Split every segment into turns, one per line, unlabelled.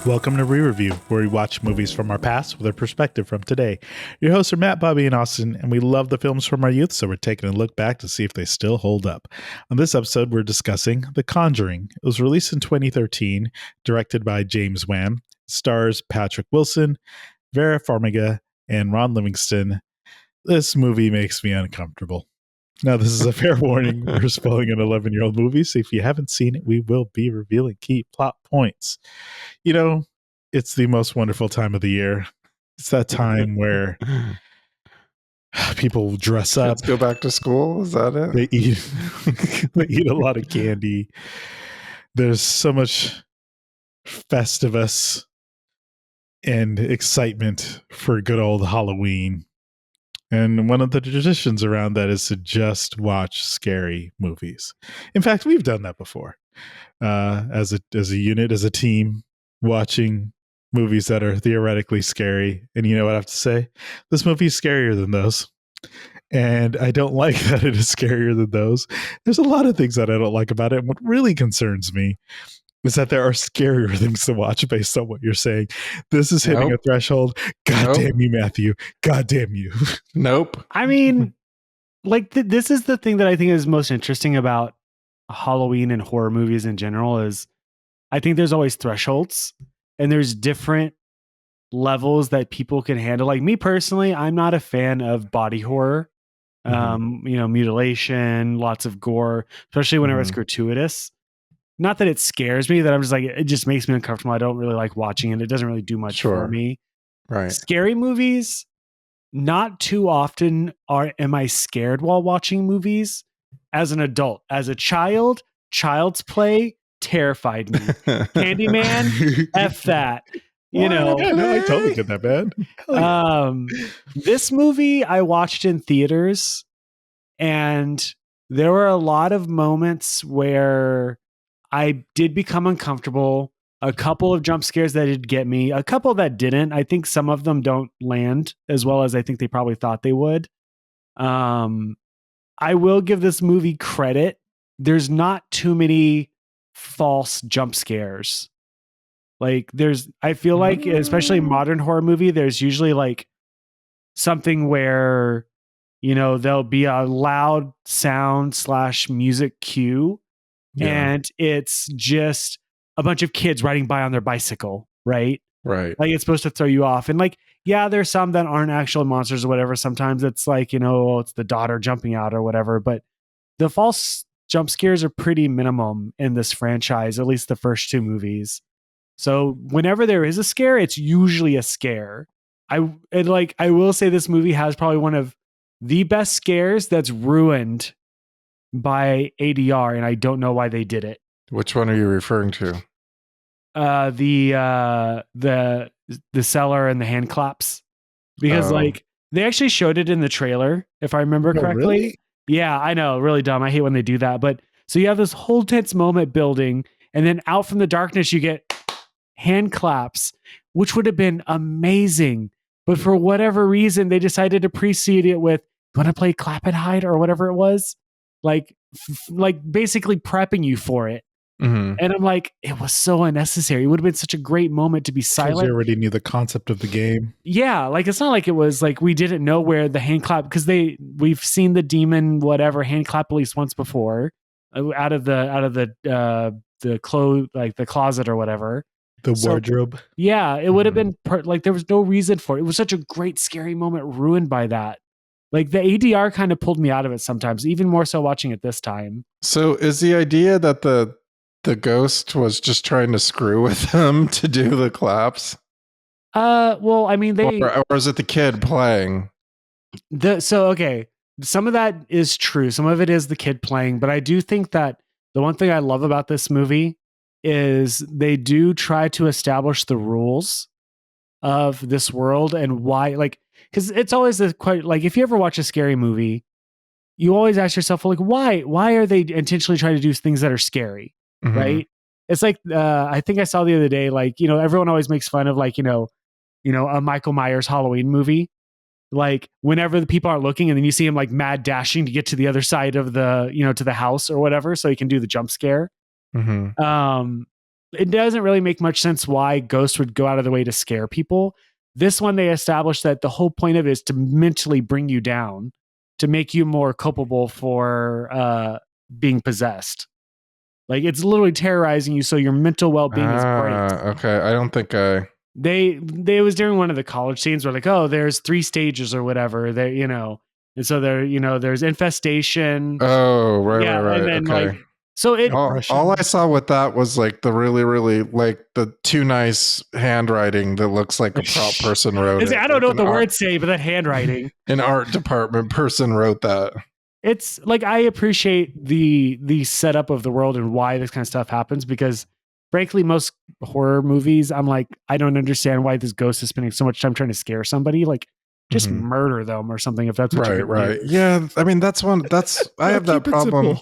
Welcome to ReReview, where we watch movies from our past with a perspective from today. Your hosts are Matt, Bobby, and Austin, and we love the films from our youth, so we're taking a look back to see if they still hold up. On this episode, we're discussing The Conjuring. It was released in 2013, directed by James WAM, stars Patrick Wilson, Vera Farmiga, and Ron Livingston. This movie makes me uncomfortable. Now, this is a fair warning. We're spoiling an 11-year-old movie, so if you haven't seen it, we will be revealing key plot points. You know, it's the most wonderful time of the year. It's that time where people dress up.
Kids go back to school? Is that it?
They eat a lot of candy. There's so much festivus and excitement for good old Halloween. And one of the traditions around that is to just watch scary movies. In fact, we've done that before as a unit, as a team, watching movies that are theoretically scary. And you know what I have to say? This movie is scarier than those. And I don't like that it is scarier than those. There's a lot of things that I don't like about it. And what really concerns me is that there are scarier things to watch based on what you're saying. This is hitting a threshold. God damn you, Matthew. God damn you.
Nope.
I mean, like this is the thing that I think is most interesting about Halloween and horror movies in general is I think there's always thresholds and there's different levels that people can handle. Like me personally, I'm not a fan of body horror. Mutilation, lots of gore, especially whenever it's gratuitous. Not that it scares me, that I'm just like, it just makes me uncomfortable. I don't really like watching it. It doesn't really do much for me.
Right.
Scary movies, not too often am I scared while watching movies. As an adult, as a child, Child's Play terrified me. Candyman, F that.
No, I totally get that bad.
This movie I watched in theaters, and there were a lot of moments where I did become uncomfortable. A couple of jump scares that did get me, a couple that didn't. I think some of them don't land as well as I think they probably thought they would. I will give this movie credit. There's not too many false jump scares. Like I feel like, especially modern horror movie, there's usually like something where, there'll be a loud sound / music cue. Yeah. And it's just a bunch of kids riding by on their bicycle, right?
Right.
Like it's supposed to throw you off. And like, yeah, there's some that aren't actual monsters or whatever. Sometimes it's like, it's the daughter jumping out or whatever. But the false jump scares are pretty minimum in this franchise, at least the first two movies. So whenever there is a scare, it's usually a scare. I will say this movie has probably one of the best scares that's ruined by ADR, and I don't know why they did it.
Which one are you referring to?
The cellar and the hand claps, because like they actually showed it in the trailer, if I remember correctly.
Really?
Yeah, I know, really dumb. I hate when they do that. But so you have this whole tense moment building, and then out from the darkness you get hand claps, which would have been amazing. But for whatever reason, they decided to precede it with, "You want to play Clap and Hide?" or whatever it was. Like basically prepping you for it. Mm-hmm. And I'm like, it was so unnecessary. It would have been such a great moment to be silent.
You already knew the concept of the game.
Yeah, like it's not like it was like we didn't know where the hand clap, because we've seen the demon whatever hand clap at least once before out of the clothes, like the closet or whatever.
The wardrobe.
Yeah, it would have been like there was no reason for it. It was such a great scary moment ruined by that. Like the ADR kind of pulled me out of it sometimes, even more so watching it this time.
So is the idea that the ghost was just trying to screw with them to do the claps?
Well, I mean,
or is it the kid playing?
Okay, some of that is true. Some of it is the kid playing, but I do think that the one thing I love about this movie is they do try to establish the rules of this world and why, like, because it's always quite like if you ever watch a scary movie, you always ask yourself, well, like, why are they intentionally trying to do things that are scary, right? It's like I think I saw the other day, like, everyone always makes fun of like a Michael Myers Halloween movie, like whenever the people aren't looking, and then you see him like mad dashing to get to the other side of the to the house or whatever, so he can do the jump scare. it doesn't really make much sense why ghosts would go out of the way to scare people. This one, they established that the whole point of it is to mentally bring you down, to make you more culpable for being possessed. Like, it's literally terrorizing you, so your mental well-being is great.
Okay, I don't think I.
They was during one of the college scenes where like, oh, there's 3 stages or whatever. They, you know, and so there, you know, there's infestation.
Oh, right.
And then
Okay.
like, so it.
All I saw with that was like the really like the too nice handwriting that looks like a prop person wrote it.
I don't
like
know what the words say, but that handwriting.
An art department person wrote that.
It's like, I appreciate the setup of the world and why this kind of stuff happens, because frankly, most horror movies, I'm like, I don't understand why this ghost is spending so much time trying to scare somebody. Like, just murder them or something if that's what you're gonna do.
Yeah, I mean that's I have that problem.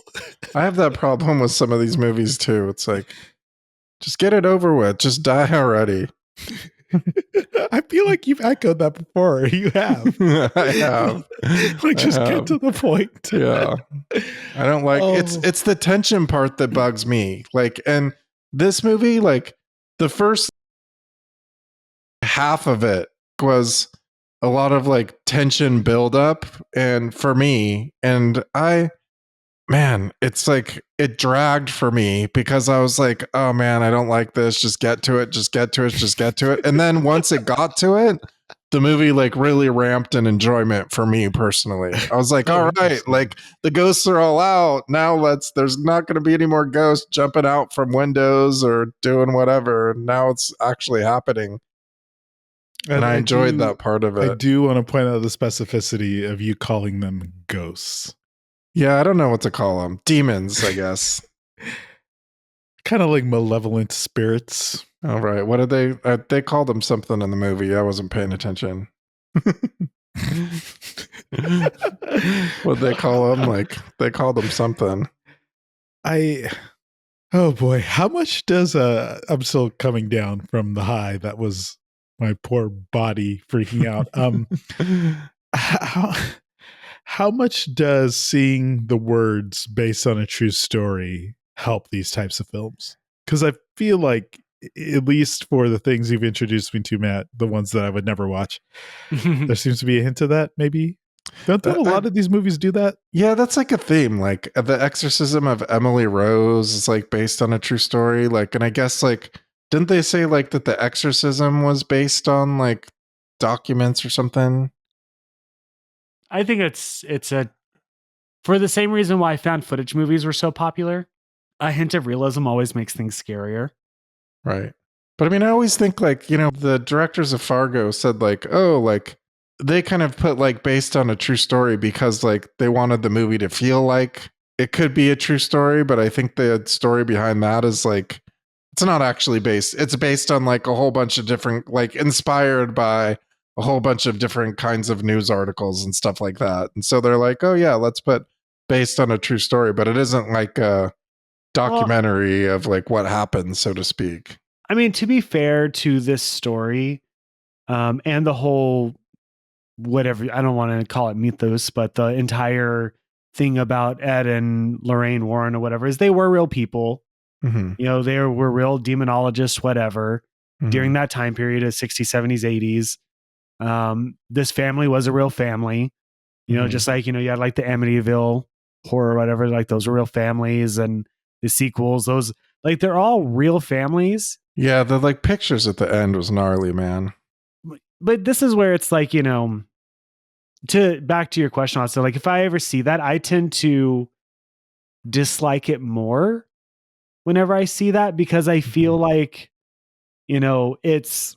I have that problem with some of these movies too. It's like, just get it over with. Just die already.
I feel like you've echoed that before. You have.
I have.
Like, just get to the point.
Yeah. I don't like it's the tension part that bugs me. Like, and this movie, like the first half of it was a lot of like tension buildup, and for me, and it's like it dragged for me because I was like, oh man, I don't like this. Just get to it. And then once it got to it, the movie like really ramped in enjoyment for me personally. I was like, all right, like the ghosts are all out. Now there's not going to be any more ghosts jumping out from windows or doing whatever. Now it's actually happening. And I enjoyed that part of it.
I do want to point out the specificity of you calling them ghosts.
Yeah, I don't know what to call them. Demons, I guess.
Kind of like malevolent spirits.
All right. What did they called them something in the movie? I wasn't paying attention. What'd they call them? Like, they called them something.
Oh boy. How much does I'm still coming down from the high. That was my poor body freaking out. How much does seeing the words based on a true story help these types of films? Because I feel like, at least for the things you've introduced me to, Matt, the ones that I would never watch, there seems to be a hint of that, maybe. Don't a lot of these movies do that?
Yeah, that's like a theme. Like The Exorcism of Emily Rose is like based on a true story. Like, and I guess like, didn't they say like that The Exorcism was based on like documents or something?
I think it's for the same reason why found footage movies were so popular. A hint of realism always makes things scarier.
Right. But I mean, I always think like, you know, the directors of Fargo said like, oh, like they kind of put like based on a true story because like they wanted the movie to feel like it could be a true story. But I think the story behind that is like, it's not actually based. It's based on like a whole bunch of different, like inspired by a whole bunch of different kinds of news articles and stuff like that. And so they're like, oh yeah, let's put based on a true story, but it isn't like a documentary of like what happened, so to speak.
I mean, to be fair to this story, and the whole, whatever, I don't want to call it mythos, but the entire thing about Ed and Lorraine Warren or whatever is they were real people.
Mm-hmm.
You know, they were real demonologists, whatever, during that time period of 60s, 70s, 80s. This family was a real family, you know, just like, you know, you had like the Amityville horror or whatever, like those were real families, and the sequels, those, like, they're all real families.
Yeah, the like pictures at the end was gnarly, man.
But this is where it's like, you know, back to your question also, like if I ever see that, I tend to dislike it more whenever I see that, because I feel like, you know, it's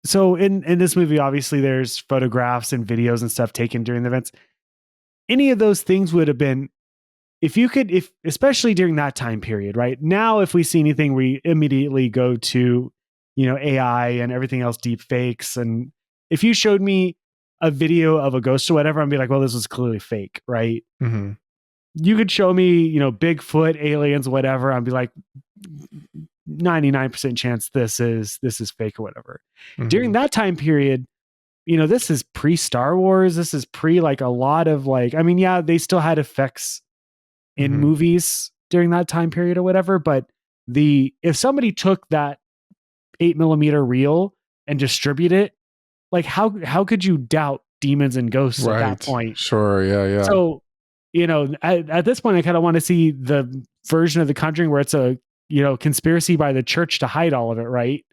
so in this movie, obviously there's photographs and videos and stuff taken during the events. Any of those things would have been, if especially during that time period, right? Now, if we see anything, we immediately go to, you know, AI and everything else, deep fakes. And if you showed me a video of a ghost or whatever, I'd be like, well, this was clearly fake, right?
Mm-hmm.
You could show me, you know, Bigfoot, aliens, whatever. I'd be like, 99% chance this is fake or whatever.
Mm-hmm.
During that time period, you know, this is pre-Star Wars. This is pre like a lot of like, I mean, yeah, they still had effects in movies during that time period or whatever, but if somebody took that 8mm reel and distribute it, like how could you doubt demons and ghosts at that point?
Sure. Yeah.
So, at this point, I kind of want to see the version of The Conjuring where it's a, conspiracy by the church to hide all of it, right?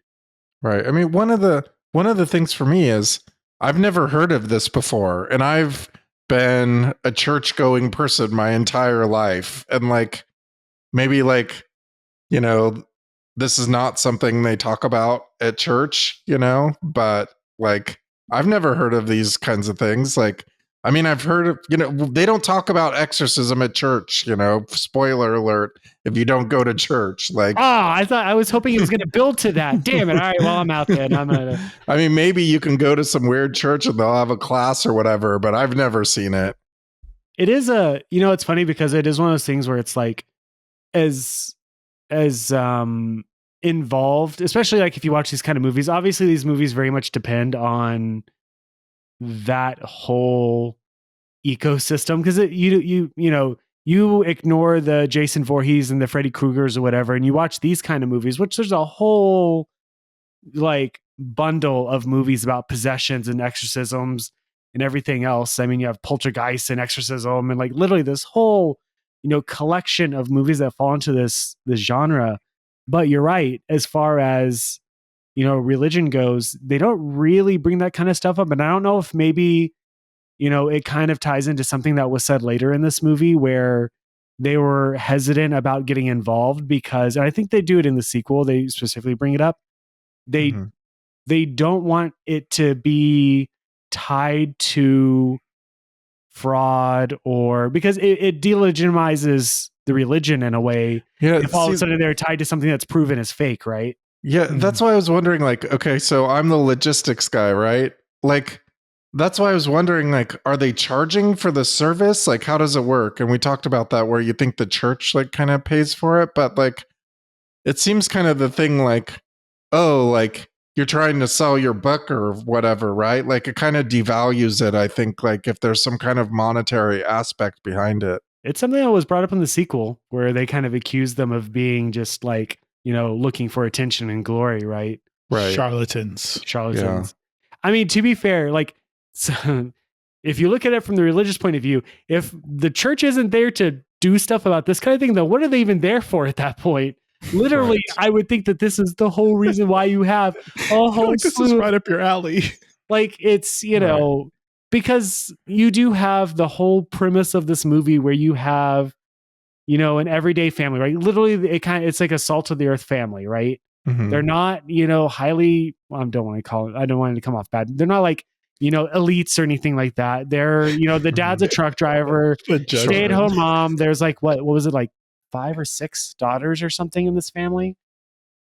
Right. I mean, one of the things for me is I've never heard of this before, and I've been a church going person my entire life, and like maybe like this is not something they talk about at church, but like I've never heard of these kinds of things. Like, I mean, I've heard of, they don't talk about exorcism at church, spoiler alert, if you don't go to church. Like,
I was hoping it was going to build to that. Damn it. All right. Well, I'm out there and I'm going to.
I mean, maybe you can go to some weird church and they'll have a class or whatever, but I've never seen it.
It is it's funny because it is one of those things where it's like, as involved, especially like if you watch these kind of movies, obviously these movies very much depend on that whole ecosystem, because you ignore the Jason Voorhees and the Freddy Kruegers or whatever, and you watch these kind of movies, which there's a whole like bundle of movies about possessions and exorcisms and everything else. I mean, you have Poltergeist and Exorcism and like literally this whole collection of movies that fall into this genre. But you're right, as far as religion goes, they don't really bring that kind of stuff up. And I don't know if maybe it kind of ties into something that was said later in this movie where they were hesitant about getting involved because, and I think they do it in the sequel, they specifically bring it up, they don't want it to be tied to fraud, or because it delegitimizes the religion in a way.
Yeah,
if all of a sudden they're tied to something that's proven as fake, right?
Yeah, that's why I was wondering, like, okay, so I'm the logistics guy, right? Like, that's why I was wondering, like, are they charging for the service? Like, how does it work? And we talked about that where you think the church, like, kind of pays for it, but, like, it seems kind of the thing, like, oh, like, you're trying to sell your book or whatever, right? Like, it kind of devalues it, I think, like, if there's some kind of monetary aspect behind it.
It's something that was brought up in the sequel where they kind of accused them of being just like, looking for attention and glory, right?
Right.
Charlatans.
Yeah. I mean, to be fair, like, so if you look at it from the religious point of view, if the church isn't there to do stuff about this kind of thing, then what are they even there for at that point? Literally, right. I would think that this is the whole reason why you have a whole
like this is right up your alley.
Like, it's, because you do have the whole premise of this movie where you have, an everyday family, right? Literally, it's like a salt of the earth family, right? Mm-hmm. They're not, highly, I don't want it to come off bad. They're not like, elites or anything like that. They're, the dad's a truck driver, stay-at-home mom. There's like, what was it, like 5 or 6 daughters or something in this family?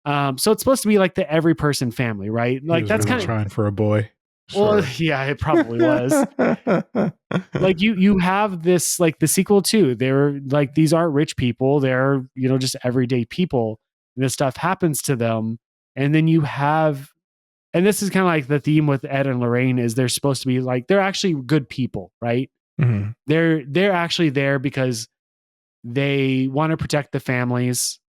So it's supposed to be like the every person family, right? Like that's really kind of
trying for a boy.
Well, yeah, it probably was. Like you have this, like the sequel too. They're like, these aren't rich people. They're, just everyday people. And this stuff happens to them. And then you have, and this is kind of like the theme with Ed and Lorraine, is they're supposed to be like, they're actually good people, right? Mm-hmm. They're actually there because they want to protect the families.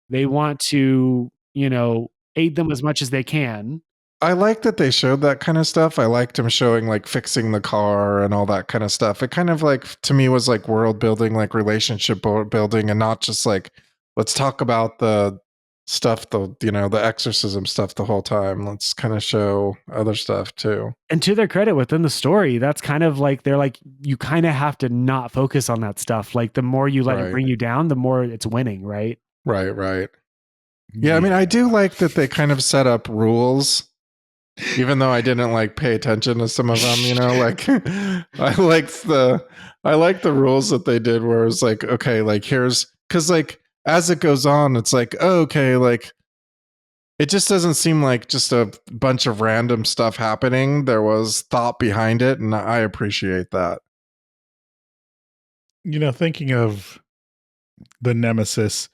They want to, aid them as much as they can.
I like that they showed that kind of stuff. I liked them showing like fixing the car and all that kind of stuff. It kind of like, to me, was like world building, like relationship building, and not just like, let's talk about the stuff, the exorcism stuff the whole time. Let's kind of show other stuff too.
And to their credit, within the story, that's kind of like, they're like, you kind of have to not focus on that stuff. Like the more you let it bring you down, the more it's winning, right?
Right. Yeah, I mean, I do like that they kind of set up rules. Even though I didn't like pay attention to some of them, like I like the rules that they did where it was like, okay, like because like as it goes on, it's like, oh, okay, like it just doesn't seem like just a bunch of random stuff happening. There was thought behind it, and I appreciate that.
Thinking of the nemesis,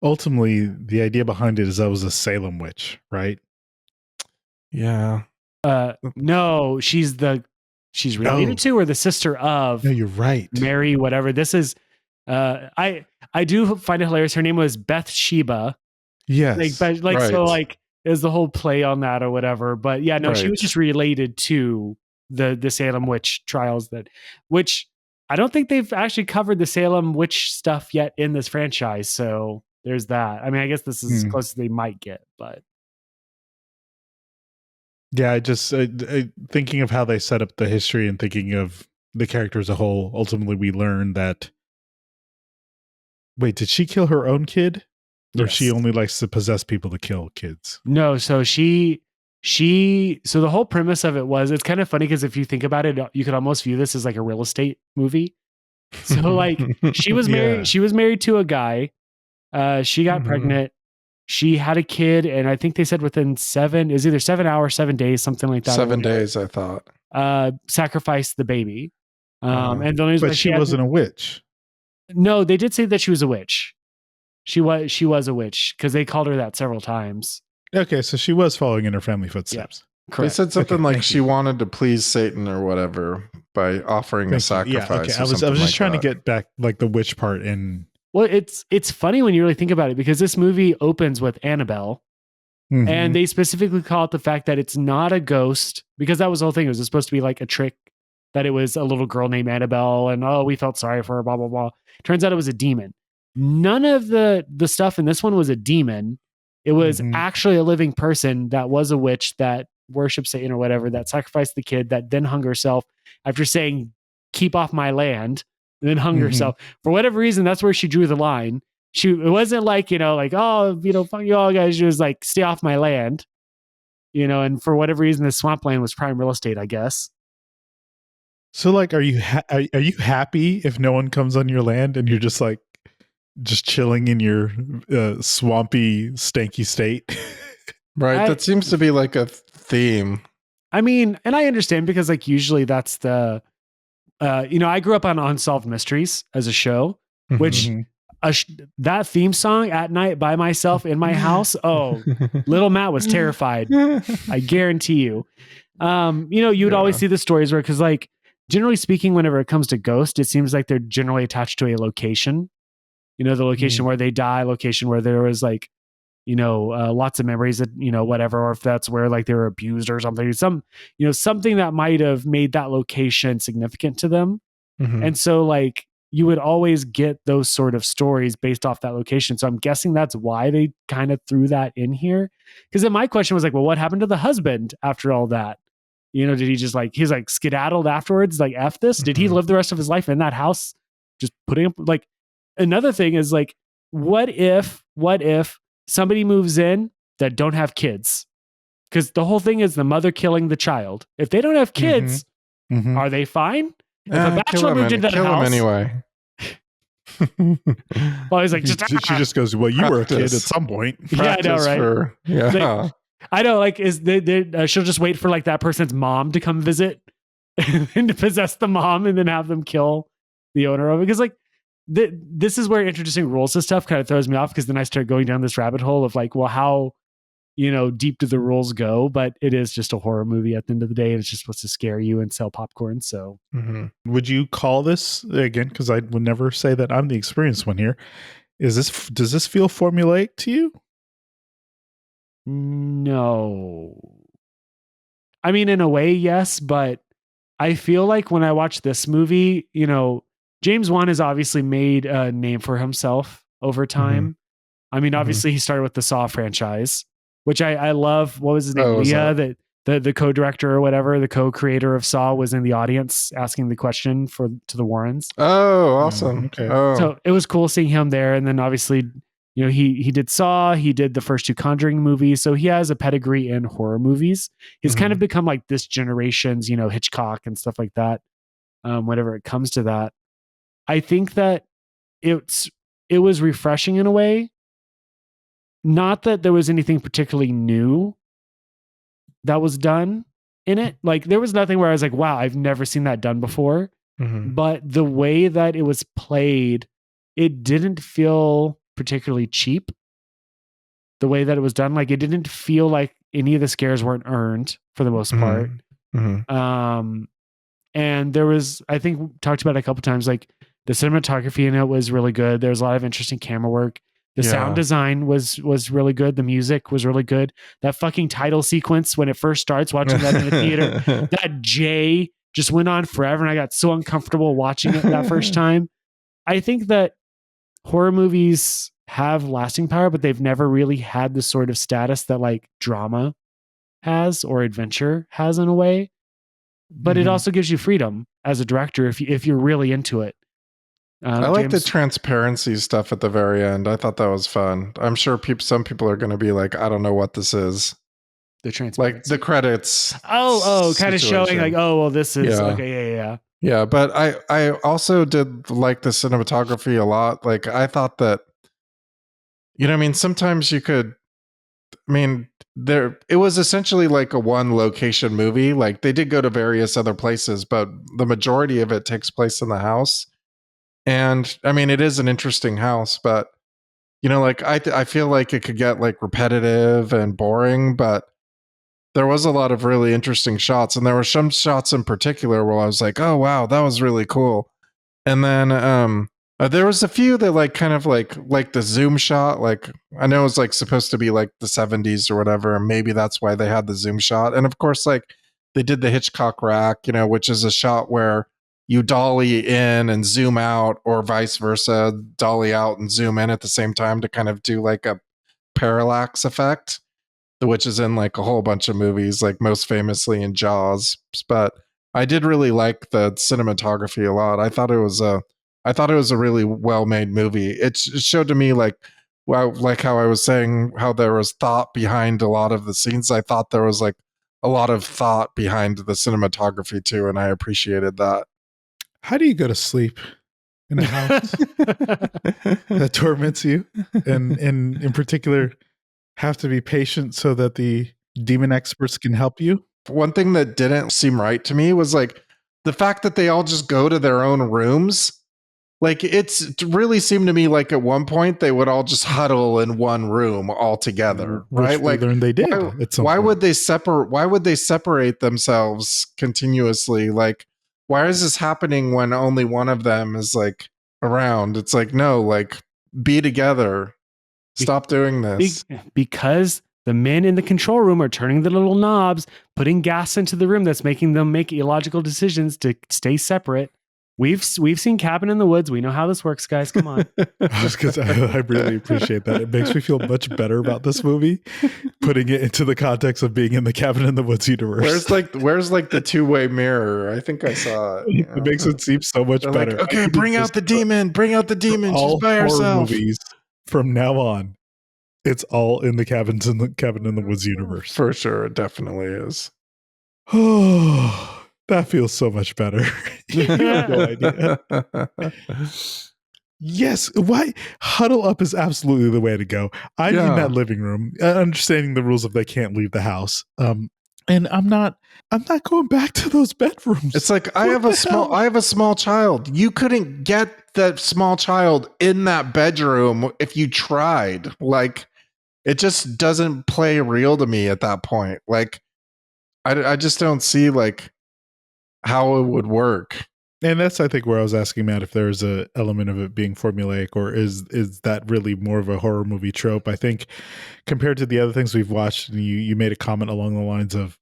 ultimately the idea behind it is that was a Salem witch, right?
Yeah.
No, she's related to, or the sister of.
No, you're right.
Mary, whatever. This is, I I do find it hilarious. Her name was Bathsheba.
Yes.
So like is the whole play on that or whatever. But yeah, no, she was just related to the Salem witch trials which I don't think they've actually covered the Salem witch stuff yet in this franchise. So there's that. I mean, I guess this is as close as they might get, but
yeah, I just thinking of how they set up the history and thinking of the character as a whole. Ultimately, we learn that. Wait, did she kill her own kid? Or
yes.
she only likes to possess people to kill kids?
No, so so the whole premise of it was, it's kind of funny because if you think about it, you could almost view this as like a real estate movie. So like she was married, she was married to a guy. She got pregnant. She had a kid, and I think they said within either 7 hours, 7 days, something like that.
7 days, I thought.
Sacrificed the baby. And the news,
but she wasn't a witch.
No, they did say that she was a witch. She was a witch because they called her that several times.
Okay, so she was following in her family footsteps.
Yeah, correct.
They said something like she wanted to please Satan or whatever by offering a sacrifice.
Yeah, okay. I was just trying to get back like the witch part in.
Well, it's funny when you really think about it because this movie opens with Annabelle, and they specifically call it the fact that it's not a ghost because that was the whole thing. It was supposed to be like a trick that it was a little girl named Annabelle, and we felt sorry for her. Blah blah blah. Turns out it was a demon. None of the stuff in this one was a demon. It was actually a living person that was a witch that worshipped Satan or whatever, that sacrificed the kid, that then hung herself after saying, "Keep off my land," and then hung herself. For whatever reason, that's where she drew the line. It wasn't like, fuck you all guys. She was like, stay off my land, and for whatever reason, the swampland was prime real estate, I guess.
So like, are you happy if no one comes on your land and you're just like, just chilling in your swampy, stanky state?
Right. That seems to be like a theme.
I mean, and I understand because like usually that's the, I grew up on Unsolved Mysteries as a show, which that theme song at night by myself in my house. Oh, little Matt was terrified. I guarantee you. You would always see the stories where, because like generally speaking, whenever it comes to ghosts, it seems like they're generally attached to a location. The location where they die, location where there was like, lots of memories that, whatever, or if that's where like they were abused or something, something that might have made that location significant to them. And so like you would always get those sort of stories based off that location. So I'm guessing that's why they kind of threw that in here. Because then my question was like, well, what happened to the husband after all that? Did he just like, he's like skedaddled afterwards, like F this? Did he live the rest of his life in that house? Just putting up like, another thing is like, what if somebody moves in that don't have kids? Because the whole thing is the mother killing the child. If they don't have kids, are they fine? If a bachelor moved into that house,
anyway.
Well, he's like,
she just goes, well, you were a kid at some point.
Yeah, I know, right? Like, I know, like, she'll just wait for like that person's mom to come visit and to possess the mom and then have them kill the owner of it. Because like, this is where introducing rules and stuff kind of throws me off, because then I start going down this rabbit hole of like, well, how deep do the rules go? But it is just a horror movie at the end of the day, and it's just supposed to scare you and sell popcorn. So
would you call this, again, because I would never say that I'm the experienced one here, does this feel formulaic to you?
No. I mean, in a way, yes, but I feel like when I watch this movie, James WAM has obviously made a name for himself over time. I mean, obviously he started with the Saw franchise, which I love. What was his name? Leah, the co-director or whatever, the co-creator of Saw, was in the audience asking the question to the Warrens.
Oh, awesome.
Okay.
So it was cool seeing him there. And then obviously, he did Saw, he did the first two Conjuring movies. So he has a pedigree in horror movies. He's kind of become like this generation's, Hitchcock and stuff like that. Whenever it comes to that, I think that it was refreshing in a way. Not that there was anything particularly new that was done in it. Like there was nothing where I was like, wow, I've never seen that done before. But the way that it was played, it didn't feel particularly cheap. The way that it was done, like it didn't feel like any of the scares weren't earned for the most part. And there was, I think we talked about it a couple times, like The cinematography in it was really good. There's a lot of interesting camera work. The sound design was really good. The music was really good. That fucking title sequence when it first starts, watching that in the theater, that J just went on forever, and I got so uncomfortable watching it that first time. I think that horror movies have lasting power, but they've never really had the sort of status that like drama has or adventure has in a way. But it also gives you freedom as a director if you're really into it.
I like the transparency stuff at the very end. I thought that was fun. I'm sure some people are going to be like, I don't know what this is.
The transparency,
like the credits.
Kind of showing like, oh, well, this is okay.
Yeah. But I also did like the cinematography a lot. Like I thought that, you know, I mean, sometimes you could, I mean, it was essentially like a one location movie. Like they did go to various other places, but the majority of it takes place in the house. And I mean, it is an interesting house, but you know, like I feel like it could get like repetitive and boring, but there was a lot of really interesting shots. And there were some shots in particular where I was like, oh, wow, that was really cool. And then there was a few that like kind of like the zoom shot. Like I know it was like supposed to be like the 70s or whatever. And maybe that's why they had the zoom shot. And of course, like they did the Hitchcock rack, you know, which is a shot where you dolly in and zoom out, or vice versa, dolly out and zoom in at the same time to kind of do like a parallax effect, which is in like a whole bunch of movies, like most famously in Jaws. But I did really like the cinematography a lot. I thought it was a really well-made movie. It showed to me like, well, like how I was saying, how there was thought behind a lot of the scenes. I thought there was like a lot of thought behind the cinematography too, and I appreciated that.
How do you go to sleep in a house that torments you? And in particular, have to be patient so that the demon experts can help you?
One thing that didn't seem right to me was like the fact that they all just go to their own rooms. Like it really seemed to me like at one point they would all just huddle in one room all together, right?
Like they did.
Why would they separate themselves continuously? Like, why is this happening when only one of them is like around? It's like, no, like be together. Stop doing this.
Because the men in the control room are turning the little knobs, putting gas into the room that's making them make illogical decisions to stay separate. We've seen Cabin in the Woods. We know how this works, guys. Come on.
Because I really appreciate that. It makes me feel much better about this movie, putting it into the context of being in the Cabin in the Woods universe.
Where's the two-way mirror? I think I saw it.
It makes it seem so much better.
Like, okay, bring out the demon. Bring out the demon. She's by herself.
Movies from now on, it's all in the Cabin in the Woods universe.
For sure, it definitely is.
Oh. That feels so much better. You have no idea. Yes. Why? Huddle up is absolutely the way to go. I'm in that living room, understanding the rules of they can't leave the house. And I'm not going back to those bedrooms.
It's like I have a small child. You couldn't get that small child in that bedroom if you tried. Like it just doesn't play real to me at that point. Like I just don't see like how it would work.
And that's, I think, where I was asking Matt if there's a element of it being formulaic, or is that really more of a horror movie trope? I think compared to the other things we've watched, and you made a comment along the lines of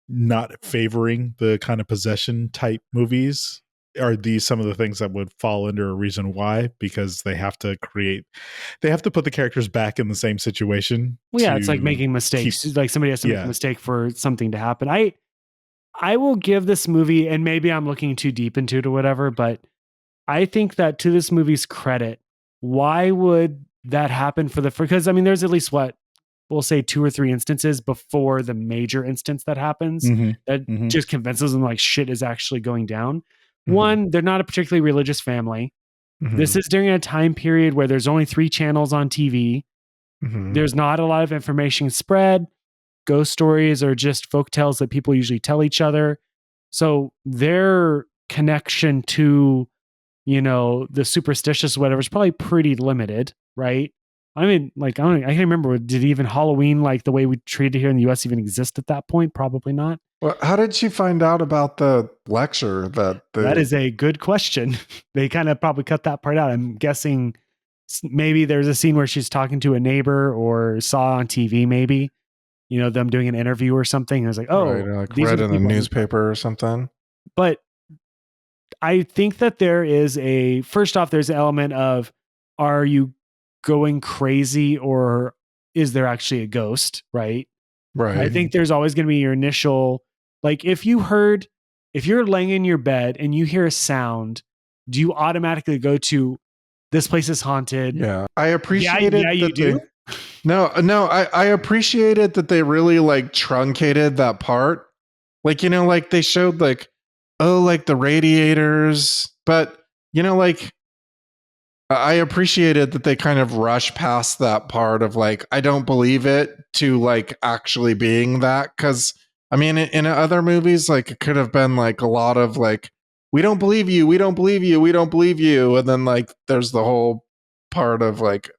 not favoring the kind of possession type movies. Are these some of the things that would fall under a reason why? Because they have to put the characters back in the same situation.
Well, yeah, it's like making mistakes. Like somebody has to make a mistake for something to happen. I will give this movie, and maybe I'm looking too deep into it or whatever, but I think that to this movie's credit, why would that happen because I mean, there's at least we'll say 2 or 3 instances before the major instance that happens that just convinces them like shit is actually going down. One, they're not a particularly religious family. This is during a time period where there's only 3 channels on TV. There's not a lot of information spread. Ghost stories are just folk tales that people usually tell each other. So their connection to, you know, the superstitious, whatever, is probably pretty limited, right? I mean, like, I can't remember, did even Halloween, like the way we treated it here in the US, even exist at that point? Probably not.
Well, how did she find out about the lecture
That is a good question. They kind of probably cut that part out. I'm guessing maybe there's a scene where she's talking to a neighbor or saw on TV, maybe, them doing an interview or something. I was like, oh,
right, or like
these
read
are the
in a
people.
newspaper or something?
But I think that first off, there's an element of, are you going crazy or is there actually a ghost? Right.
Right.
I think there's always going to be your initial, like if you're laying in your bed and you hear a sound, do you automatically go to, this place is haunted?
Yeah. I appreciate it.
Yeah, you do.
No, I appreciated that they really like truncated that part. Like, like they showed like, oh, like the radiators, but like I appreciated that they kind of rushed past that part of like, I don't believe it, to like actually being that. Cause I mean, in other movies, like it could have been like a lot of like, we don't believe you, we don't believe you, we don't believe you. And then like, there's the whole part of like,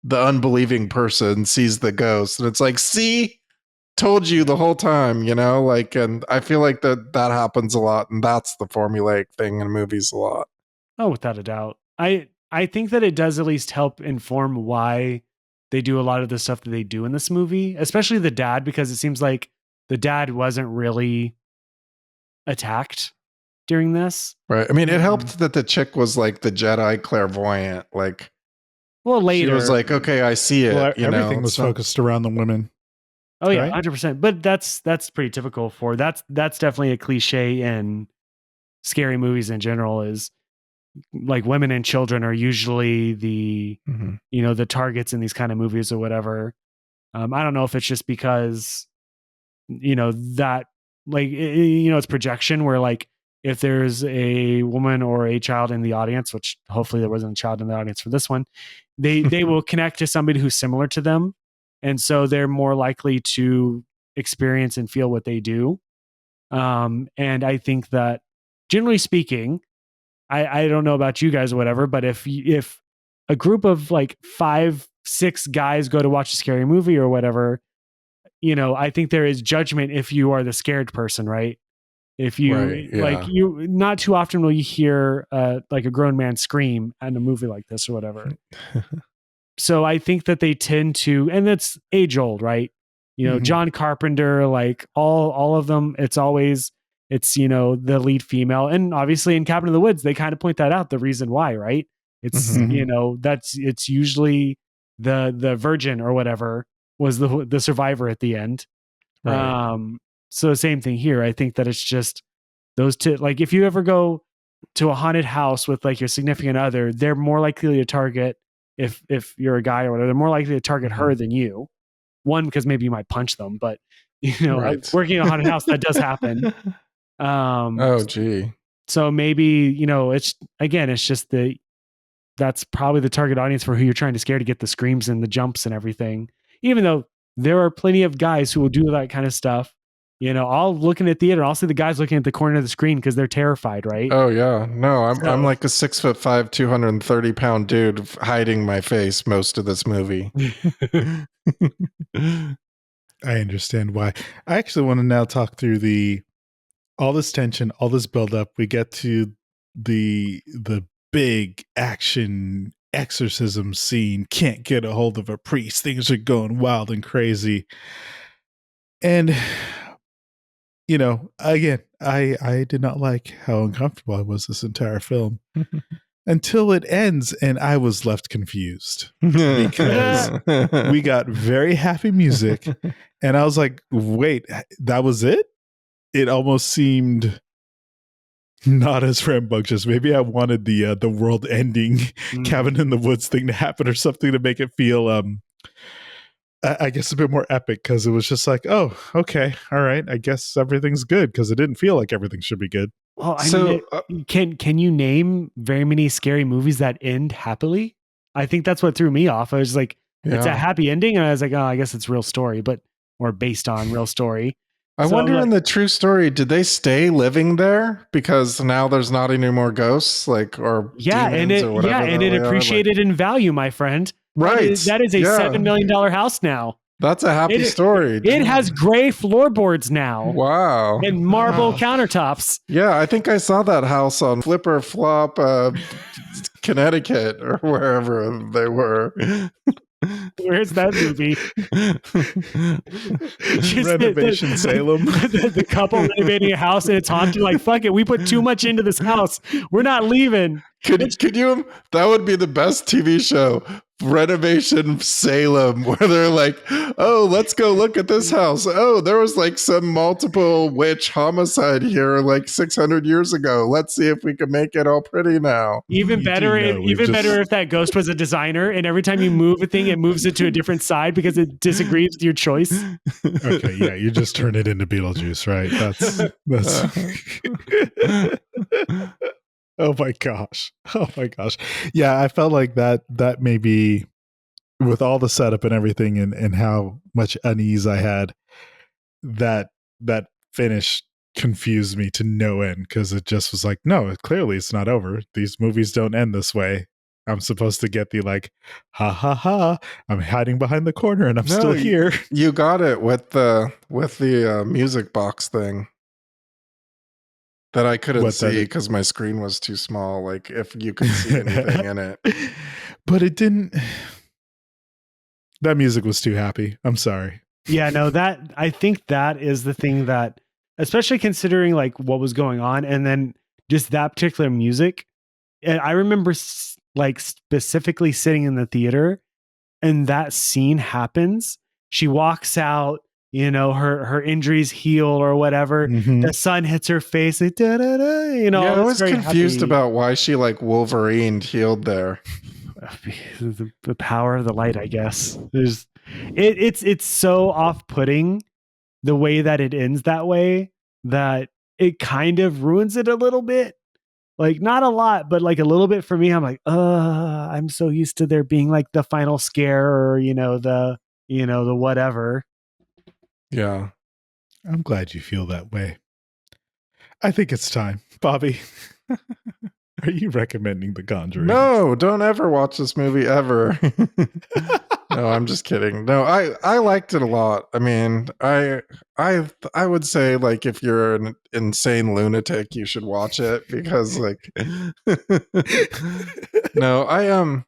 the unbelieving person sees the ghost and it's like, see, told you the whole time, like, and I feel like that happens a lot, and that's the formulaic thing in movies a lot.
Oh, without a doubt. I think that it does at least help inform why they do a lot of the stuff that they do in this movie, especially the dad, because it seems like the dad wasn't really attacked during this.
Right. I mean, it helped that the chick was like the Jedi clairvoyant. Like,
well, later
she was like, okay, I see it.
Well, everything was focused around the women.
Oh yeah,
right?
100%. But that's pretty typical for that's definitely a cliche in scary movies in general, is like women and children are usually the the targets in these kind of movies or whatever. I don't know if it's just because that like it's projection, where like if there's a woman or a child in the audience, which hopefully there wasn't a child in the audience for this one, they will connect to somebody who's similar to them, and so they're more likely to experience and feel what they do. And I think that generally speaking, I don't know about you guys or whatever, but if a group of like 5-6 guys go to watch a scary movie or whatever, I think there is judgment if you are the scared person, right? If you like, you not too often will you hear like a grown man scream in a movie like this or whatever. So I think that they tend to, and that's age old, right? John Carpenter, like all of them, it's the lead female. And obviously in Cabin in the Woods, they kind of point that out, the reason why, right? It's, it's usually the virgin or whatever was the survivor at the end. Right. So same thing here. I think that it's just those two, like if you ever go to a haunted house with like your significant other, they're more likely to target, if you're a guy or whatever, they're more likely to target her than you. One, because maybe you might punch them, but working in a haunted house, that does happen.
Oh gee.
So maybe, it's just that's probably the target audience for who you're trying to scare, to get the screams and the jumps and everything. Even though there are plenty of guys who will do that kind of stuff. I'll look in the theater, I'll see the guys looking at the corner of the screen because they're terrified, right?
Oh yeah. No, I'm like a 6'5", 230-pound dude hiding my face most of this movie.
I understand why. I actually want to now talk through all this tension, all this buildup. We get to the big action exorcism scene. Can't get a hold of a priest. Things are going wild and crazy. And again, I did not like how uncomfortable I was this entire film until it ends, and I was left confused because we got very happy music, and I was like, wait, that was it? It almost seemed not as rambunctious. Maybe I wanted the world-ending Cabin in the Woods thing to happen or something to make it feel I guess a bit more epic, because it was just like, oh, okay, all right, I guess everything's good, because it didn't feel like everything should be good.
Well, can you name very many scary movies that end happily? I think that's what threw me off. I was like, it's a happy ending, and I was like, oh, I guess it's real story, or based on real story.
I wonder, in the true story, did they stay living there because now there's not any more ghosts, or demons or whatever?
And it appreciated in value, my friend.
Right.
That is a $7 million house now.
That's a happy story.
It has gray floorboards now.
Wow.
And marble countertops.
Yeah, I think I saw that house on Flipper Flop, Connecticut, or wherever they were.
Where's that movie?
Renovation Salem.
The couple renovating a house and it's haunted. Like, fuck it, we put too much into this house. We're not leaving.
Could you? That would be the best TV show. Renovation Salem, where they're like, oh, let's go look at this house. Oh, there was like some multiple witch homicide here like 600 years ago. Let's see if we can make it all pretty now.
Even better if that ghost was a designer and every time you move a thing, it moves it to a different side because it disagrees with your choice.
Okay, yeah, you just turn it into Beetlejuice, right? That's Oh my gosh. Yeah, I felt like that maybe with all the setup and everything and how much unease I had, that finish confused me to no end, because it just was like, no, clearly it's not over. These movies don't end this way. I'm supposed to get the like, ha ha ha, I'm hiding behind the corner and I'm still here.
You got it with the music box thing. That I couldn't see because my screen was too small. Like if you could see anything in it.
But it didn't. That music was too happy. I'm sorry.
Yeah, no, I think that is the thing that, especially considering like what was going on and then just that particular music. And I remember like specifically sitting in the theater and that scene happens. She walks out. You know, her injuries heal or whatever.
Mm-hmm.
The sun hits her face. Like, da, da, da, you know,
I was confused about why she like Wolverine healed there.
The power of the light, I guess. It's so off-putting the way that it ends that way that it kind of ruins it a little bit. Like not a lot, but like a little bit for me. I'm like, I'm so used to there being like the final scare or the whatever.
Yeah.
I'm glad you feel that way. I think it's time. Bobby, are you recommending The Conjuring?
No, don't ever watch this movie ever. No, I'm just kidding. No, I liked it a lot. I mean, I would say like if you're an insane lunatic, you should watch it because like no,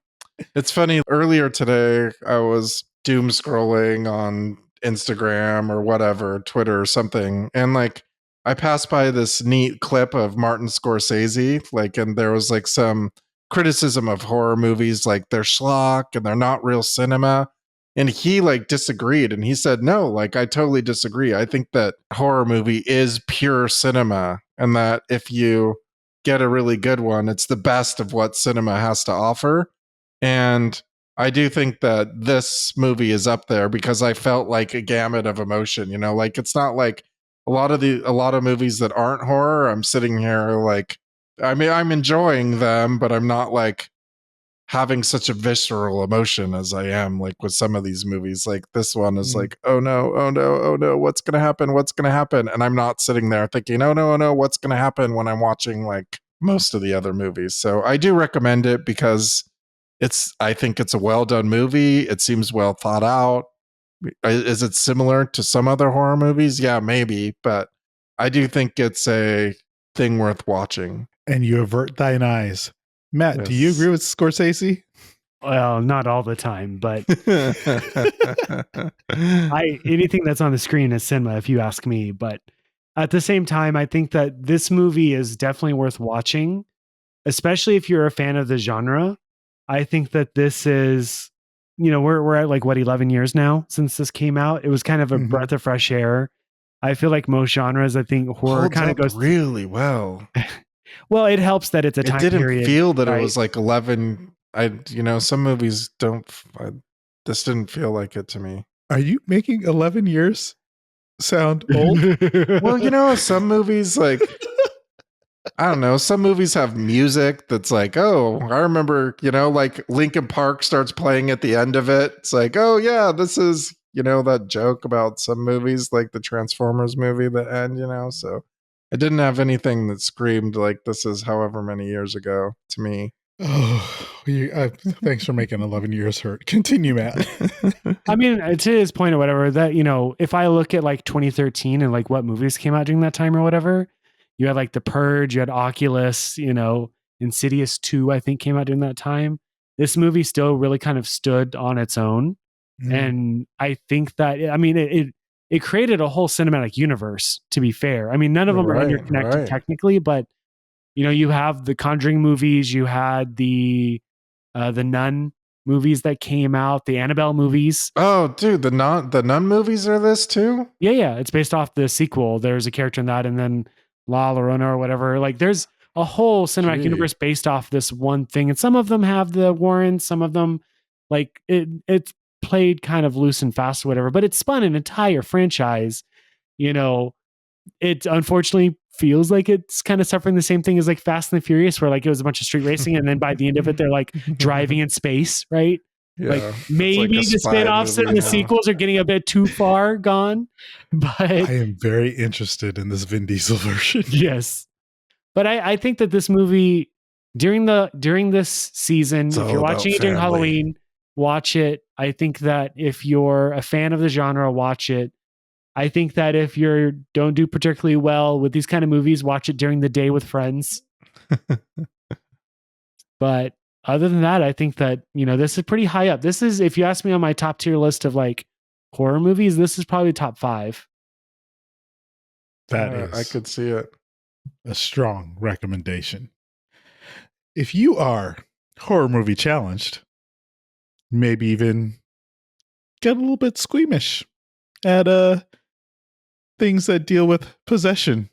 it's funny. Earlier today, I was doom scrolling on Instagram or whatever, Twitter or something. And like, I passed by this neat clip of Martin Scorsese, like, and there was like some criticism of horror movies, like they're schlock and they're not real cinema. And he like disagreed and he said, no, like I totally disagree. I think that horror movie is pure cinema and that if you get a really good one, it's the best of what cinema has to offer. And I do think that this movie is up there because I felt like a gamut of emotion, you know, like it's not like a lot of movies that aren't horror. I'm sitting here like, I mean, I'm enjoying them, but I'm not like having such a visceral emotion as I am like with some of these movies. Like this one is like, oh no, what's going to happen? What's going to happen? And I'm not sitting there thinking, oh no, what's going to happen when I'm watching like most of the other movies. So I do recommend it because I think it's a well done movie. It seems well thought out. Is it similar to some other horror movies? Yeah, maybe, but I do think it's a thing worth watching.
And you avert thine eyes. Matt,
Yes.
Do you agree with Scorsese?
Well, not all the time, but anything that's on the screen is cinema, if you ask me. But at the same time, I think that this movie is definitely worth watching, especially if you're a fan of the genre. I think that this is, we're at like 11 years now since this came out. It was kind of a breath of fresh air. I feel like most genres, I think horror kind of goes
really well.
Well, it helps that it's a time period.
It didn't feel that it was like 11. Some movies don't. This didn't feel like it to me.
Are you making 11 years sound old?
Well, some movies like. I don't know. Some movies have music that's like, oh, I remember, like Linkin Park starts playing at the end of it. It's like, oh, yeah, this is, that joke about some movies like the Transformers movie, the end, So it didn't have anything that screamed like this is however many years ago to me.
Thanks for making 11 years hurt. Continue, Matt.
I mean, to his point or whatever, that, you know, if I look at like 2013 and like what movies came out during that time or whatever, you had like The Purge, you had Oculus, you know, Insidious 2, I think came out during that time. This movie still really kind of stood on its own. And I think that, I mean, it created a whole cinematic universe, to be fair. I mean, none of them are interconnected technically, but you know, you have the Conjuring movies, you had the Nun movies that came out, the Annabelle movies.
Oh, dude, the Nun movies are this too?
Yeah. It's based off the sequel. There's a character in that, and then La Llorona or whatever. Like, there's a whole cinematic universe based off this one thing. And some of them have the Warrens, some of them, like, it's played kind of loose and fast or whatever, but it spun an entire franchise. You know, it unfortunately feels like it's kind of suffering the same thing as like Fast and the Furious, where like it was a bunch of street racing, and then by the end of it, they're like driving in space, right?
Yeah,
like maybe the spin-offs and the sequels are getting a bit too far gone. But
I am very interested in this Vin Diesel version.
Yes. But I think that this movie during this season, if you're watching it during Halloween, watch it. I think that if you're a fan of the genre, watch it. I think that if you don't do particularly well with these kind of movies, watch it during the day with friends. But other than that, I think that, you know, this is pretty high up. This is, if you ask me on my top tier list of like horror movies, this is probably top 5.
That is,
I could see it.
A strong recommendation. If you are horror movie challenged, maybe even get a little bit squeamish at things that deal with possession,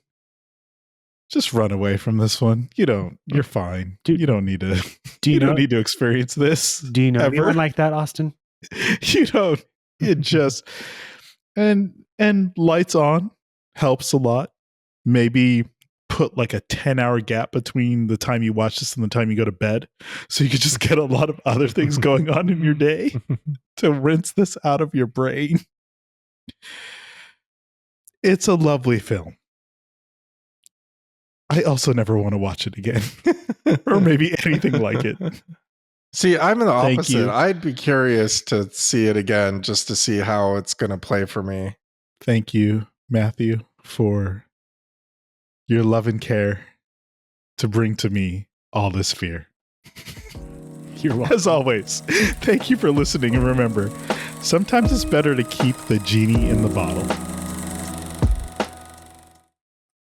just run away from this one. You're fine. You don't need to need to experience this.
Do you know anyone like that, Austin?
You don't. It just and lights on helps a lot. Maybe put like a 10-hour gap between the time you watch this and the time you go to bed, so you could just get a lot of other things going on in your day to rinse this out of your brain. It's a lovely film. I also never want to watch it again, or maybe anything like it.
See, I'm in the opposite. I'd be curious to see it again just to see how it's going to play for me.
Thank you, Matthew, for your love and care to bring to me all this fear.
You're welcome.
As always, thank you for listening. And remember, sometimes it's better to keep the genie in the bottle.